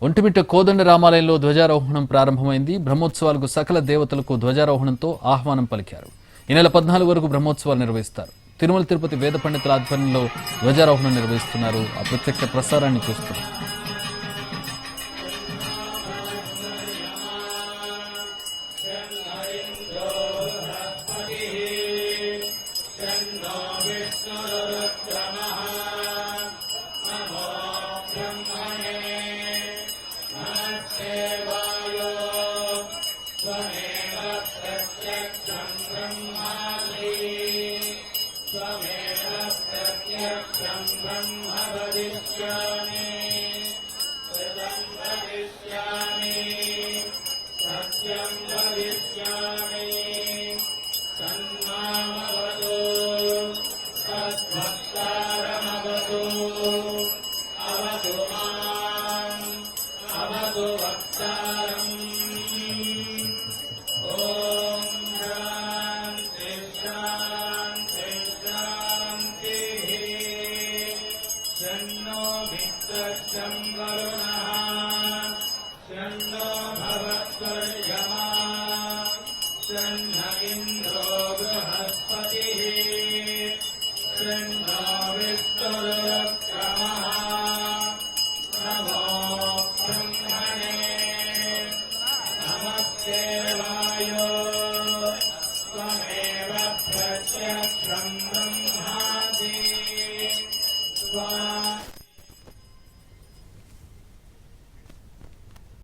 ఒంటిమిట్ట కోదండ రామాలయంలో ధ్వజారోహణం ప్రారంభమైంది. బ్రహ్మోత్సవాలకు సకల దేవతలకు ధ్వజారోహణంతో ఆహ్వానం పలికారు. ఈ నెల 14 వరకు బ్రహ్మోత్సవాలు నిర్వహిస్తారు. తిరుమల తిరుపతి వేద పండితుల ఆధ్వర్యంలో ధ్వజారోహణం నిర్వహిస్తున్నారు. ఆ ప్రత్యక్ష ప్రసారాన్ని చూస్తున్నారు. అవతు వక్త